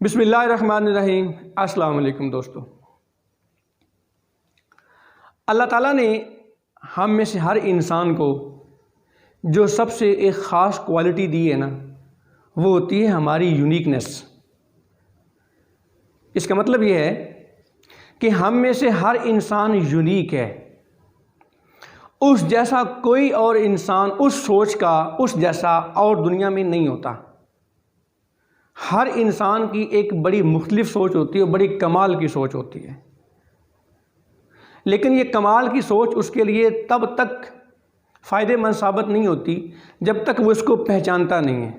بسم اللہ الرحمن الرحیم۔ السلام علیکم دوستو۔ اللہ تعالیٰ نے ہم میں سے ہر انسان کو جو سب سے ایک خاص کوالٹی دی ہے نا، وہ ہوتی ہے ہماری یونیکنیس۔ اس کا مطلب یہ ہے کہ ہم میں سے ہر انسان یونیک ہے۔ اس جیسا کوئی اور انسان اس سوچ کا اس جیسا اور دنیا میں نہیں ہوتا۔ ہر انسان کی ایک بڑی مختلف سوچ ہوتی ہے، بڑی کمال کی سوچ ہوتی ہے، لیکن یہ کمال کی سوچ اس کے لیے تب تک فائدہ مند ثابت نہیں ہوتی جب تک وہ اس کو پہچانتا نہیں ہے،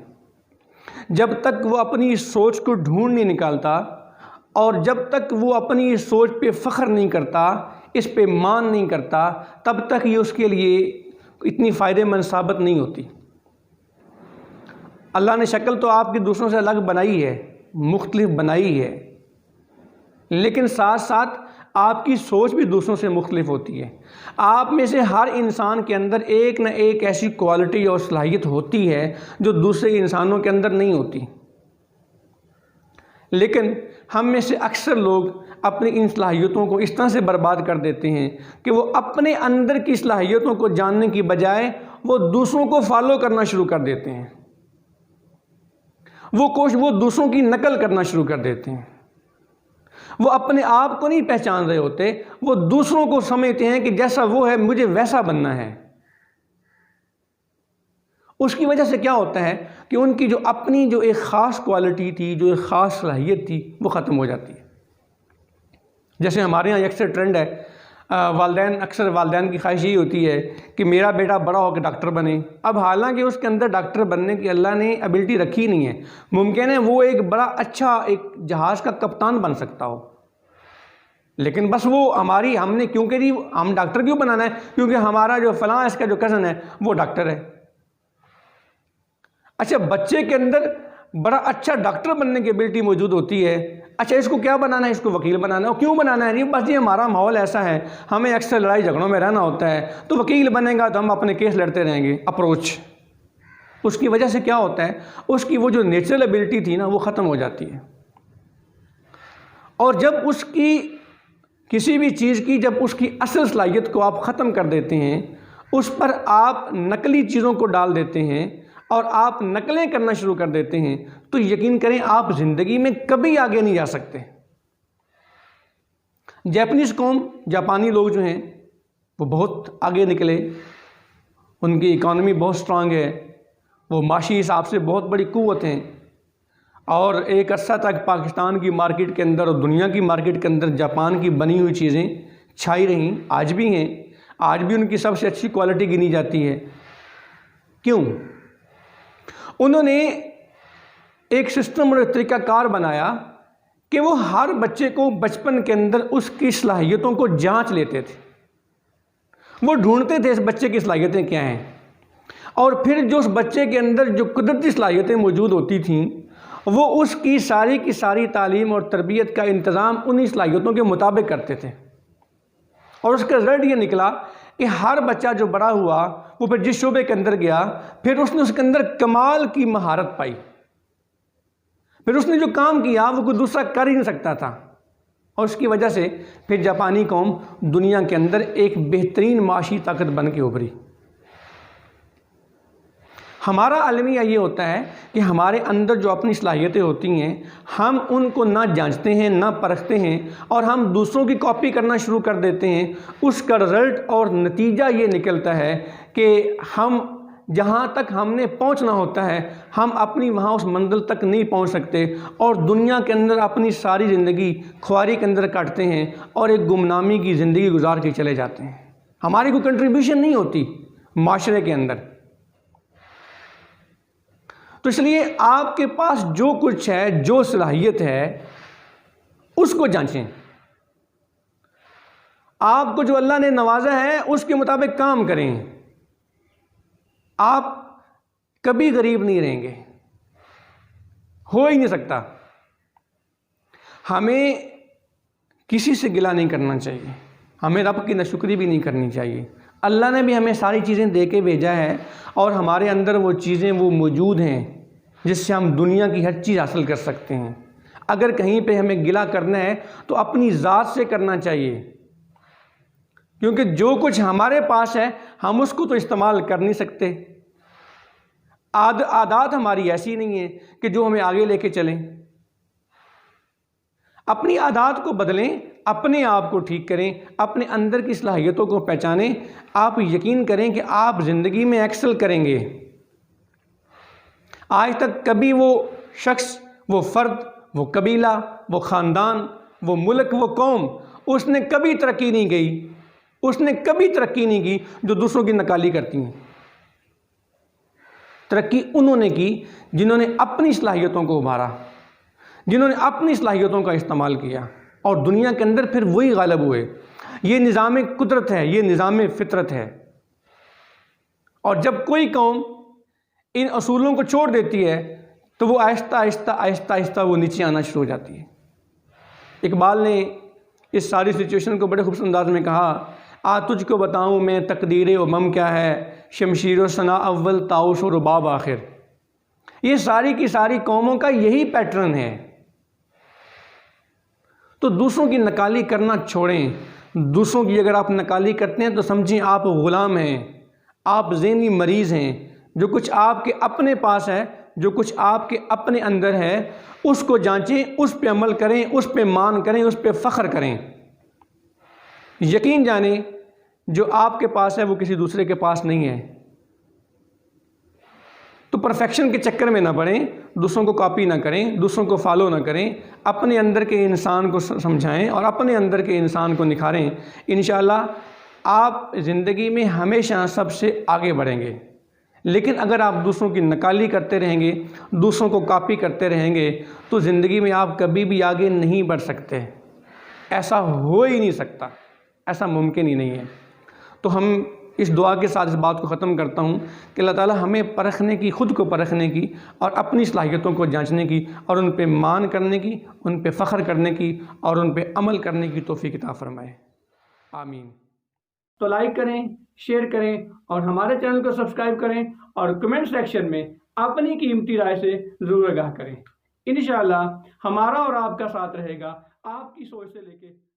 جب تک وہ اپنی سوچ کو ڈھونڈ نہیں نکالتا، اور جب تک وہ اپنی سوچ پہ فخر نہیں کرتا، اس پہ مان نہیں کرتا، تب تک یہ اس کے لیے اتنی فائدہ مند ثابت نہیں ہوتی۔ اللہ نے شکل تو آپ کی دوسروں سے الگ بنائی ہے، مختلف بنائی ہے، لیکن ساتھ ساتھ آپ کی سوچ بھی دوسروں سے مختلف ہوتی ہے۔ آپ میں سے ہر انسان کے اندر ایک نہ ایک ایسی کوالٹی اور صلاحیت ہوتی ہے جو دوسرے انسانوں کے اندر نہیں ہوتی، لیکن ہم میں سے اکثر لوگ اپنی ان صلاحیتوں کو اس طرح سے برباد کر دیتے ہیں کہ وہ اپنے اندر کی صلاحیتوں کو جاننے کی بجائے وہ دوسروں کو فالو کرنا شروع کر دیتے ہیں، وہ دوسروں کی نقل کرنا شروع کر دیتے ہیں۔ وہ اپنے آپ کو نہیں پہچان رہے ہوتے، وہ دوسروں کو سمجھتے ہیں کہ جیسا وہ ہے مجھے ویسا بننا ہے۔ اس کی وجہ سے کیا ہوتا ہے کہ ان کی جو اپنی جو ایک خاص کوالٹی تھی، جو ایک خاص صلاحیت تھی، وہ ختم ہو جاتی ہے۔ جیسے ہمارے یہاں اکثر ٹرینڈ ہے، اکثر والدین کی خواہش یہی ہوتی ہے کہ میرا بیٹا بڑا ہو کے ڈاکٹر بنے۔ اب حالانکہ اس کے اندر ڈاکٹر بننے کی اللہ نے ایبلٹی رکھی نہیں ہے، ممکن ہے وہ ایک بڑا اچھا ایک جہاز کا کپتان بن سکتا ہو، لیکن بس وہ ہم نے کیونکہ جی ہم ڈاکٹر کیوں بنانا ہے؟ کیونکہ ہمارا جو فلاں اس کا جو کزن ہے وہ ڈاکٹر ہے۔ اچھا، بچے کے اندر بڑا اچھا ڈاکٹر بننے کی ایبلٹی موجود ہوتی ہے، اچھا اس کو کیا بنانا ہے؟ اس کو وکیل بنانا ہے۔ کیوں بنانا ہے؟ بس یہ ہمارا ماحول ایسا ہے، ہمیں اکثر لڑائی جھگڑوں میں رہنا ہوتا ہے، تو وکیل بنے گا تو ہم اپنے کیس لڑتے رہیں گے۔ اپروچ اس کی وجہ سے کیا ہوتا ہے، اس کی وہ جو نیچرل ایبلٹی تھی نا وہ ختم ہو جاتی ہے۔ اور جب اس کی کسی بھی چیز کی جب اس کی اصل صلاحیت کو آپ ختم کر دیتے ہیں، اس پر آپ نقلی چیزوں کو ڈال دیتے ہیں اور آپ نقلیں کرنا شروع کر دیتے ہیں، تو یقین کریں آپ زندگی میں کبھی آگے نہیں جا سکتے۔ جاپنیز قوم، جاپانی لوگ جو ہیں وہ بہت آگے نکلے، ان کی اکانومی بہت سٹرانگ ہے، وہ معاشی حساب سے بہت بڑی قوت ہیں، اور ایک عرصہ تک پاکستان کی مارکیٹ کے اندر اور دنیا کی مارکیٹ کے اندر جاپان کی بنی ہوئی چیزیں چھائی رہیں، آج بھی ہیں، آج بھی ان کی سب سے اچھی کوالٹی گنی جاتی ہے۔ کیوں؟ انہوں نے ایک سسٹم اور طریقہ کار بنایا کہ وہ ہر بچے کو بچپن کے اندر اس کی صلاحیتوں کو جانچ لیتے تھے، وہ ڈھونڈتے تھے اس بچے کی صلاحیتیں کیا ہیں، اور پھر جو اس بچے کے اندر جو قدرتی صلاحیتیں موجود ہوتی تھیں وہ اس کی ساری تعلیم اور تربیت کا انتظام انہی صلاحیتوں کے مطابق کرتے تھے، اور اس کا رزلٹ یہ نکلا کہ ہر بچہ جو بڑا ہوا وہ پھر جس شعبے کے اندر گیا پھر اس نے اس کے اندر کمال کی مہارت پائی، پھر اس نے جو کام کیا وہ کوئی دوسرا کر ہی نہیں سکتا تھا، اور اس کی وجہ سے پھر جاپانی قوم دنیا کے اندر ایک بہترین معاشی طاقت بن کے ابھری۔ ہمارا المیہ یہ ہوتا ہے کہ ہمارے اندر جو اپنی صلاحیتیں ہوتی ہیں ہم ان کو نہ جانچتے ہیں، نہ پرکھتے ہیں، اور ہم دوسروں کی کاپی کرنا شروع کر دیتے ہیں۔ اس کا رزلٹ اور نتیجہ یہ نکلتا ہے کہ ہم جہاں تک ہم نے پہنچنا ہوتا ہے ہم اپنی وہاں اس منزل تک نہیں پہنچ سکتے، اور دنیا کے اندر اپنی ساری زندگی خواری کے اندر کاٹتے ہیں اور ایک گمنامی کی زندگی گزار کے چلے جاتے ہیں۔ ہماری کوئی کنٹریبیوشن نہیں ہوتی معاشرے کے اندر۔ تو اس لیے آپ کے پاس جو کچھ ہے، جو صلاحیت ہے، اس کو جانچیں۔ آپ کو جو اللہ نے نوازا ہے اس کے مطابق کام کریں، آپ کبھی غریب نہیں رہیں گے، ہو ہی نہیں سکتا۔ ہمیں کسی سے گلہ نہیں کرنا چاہیے، ہمیں رب کی ناشکری بھی نہیں کرنی چاہیے۔ اللہ نے بھی ہمیں ساری چیزیں دے کے بھیجا ہے، اور ہمارے اندر وہ چیزیں وہ موجود ہیں جس سے ہم دنیا کی ہر چیز حاصل کر سکتے ہیں۔ اگر کہیں پہ ہمیں گلہ کرنا ہے تو اپنی ذات سے کرنا چاہیے، کیونکہ جو کچھ ہمارے پاس ہے ہم اس کو تو استعمال کر نہیں سکتے۔ عادات ہماری ایسی نہیں ہیں کہ جو ہمیں آگے لے کے چلیں۔ اپنی عادات کو بدلیں، اپنے آپ کو ٹھیک کریں، اپنے اندر کی صلاحیتوں کو پہچانیں۔ آپ یقین کریں کہ آپ زندگی میں ایکسل کریں گے۔ آج تک کبھی وہ شخص، وہ فرد، وہ قبیلہ، وہ خاندان، وہ ملک، وہ قوم، اس نے کبھی ترقی نہیں کی، اس نے کبھی ترقی نہیں کی جو دوسروں کی نکالی کرتی ہیں۔ ترقی انہوں نے کی جنہوں نے اپنی صلاحیتوں کو ابھارا، جنہوں نے اپنی صلاحیتوں کا استعمال کیا، اور دنیا کے اندر پھر وہی غالب ہوئے۔ یہ نظام قدرت ہے، یہ نظام فطرت ہے۔ اور جب کوئی قوم ان اصولوں کو چھوڑ دیتی ہے تو وہ آہستہ آہستہ آہستہ آہستہ وہ نیچے آنا شروع ہو جاتی ہے۔ اقبال نے اس ساری سچویشن کو بڑے خوبصورت انداز میں کہا، تجھ کو بتاؤں میں تقدیر امم کیا ہے، شمشیر و ثنا اول طاؤس و رباب آخر۔ یہ ساری کی ساری قوموں کا یہی پیٹرن ہے۔ تو دوسروں کی نکالی کرنا چھوڑیں۔ دوسروں کی اگر آپ نکالی کرتے ہیں تو سمجھیں آپ غلام ہیں، آپ ذہنی مریض ہیں۔ جو کچھ آپ کے اپنے پاس ہے، جو کچھ آپ کے اپنے اندر ہے، اس کو جانچیں، اس پہ عمل کریں، اس پہ مان کریں، اس پہ فخر کریں۔ یقین جانیں جو آپ کے پاس ہے وہ کسی دوسرے کے پاس نہیں ہے۔ تو پرفیکشن کے چکر میں نہ پڑیں، دوسروں کو کاپی نہ کریں، دوسروں کو فالو نہ کریں، اپنے اندر کے انسان کو سمجھائیں اور اپنے اندر کے انسان کو نکھاریں۔ انشاءاللہ آپ زندگی میں ہمیشہ سب سے آگے بڑھیں گے۔ لیکن اگر آپ دوسروں کی نکالی کرتے رہیں گے، دوسروں کو کاپی کرتے رہیں گے، تو زندگی میں آپ کبھی بھی آگے نہیں بڑھ سکتے۔ ایسا ہو ہی نہیں سکتا، ایسا ممکن ہی نہیں ہے۔ تو ہم اس دعا کے ساتھ اس بات کو ختم کرتا ہوں کہ اللہ تعالی ہمیں پرکھنے کی، خود کو پرکھنے کی اور اپنی صلاحیتوں کو جانچنے کی اور ان پہ مان کرنے کی، ان پہ فخر کرنے کی اور ان پہ عمل کرنے کی توفیق عطا فرمائے۔ آمین۔ تو لائک کریں، شیئر کریں اور ہمارے چینل کو سبسکرائب کریں اور کمنٹ سیکشن میں اپنی قیمتی رائے سے ضرور آگاہ کریں۔ انشاءاللہ ہمارا اور آپ کا ساتھ رہے گا، آپ کی سوچ سے لے کے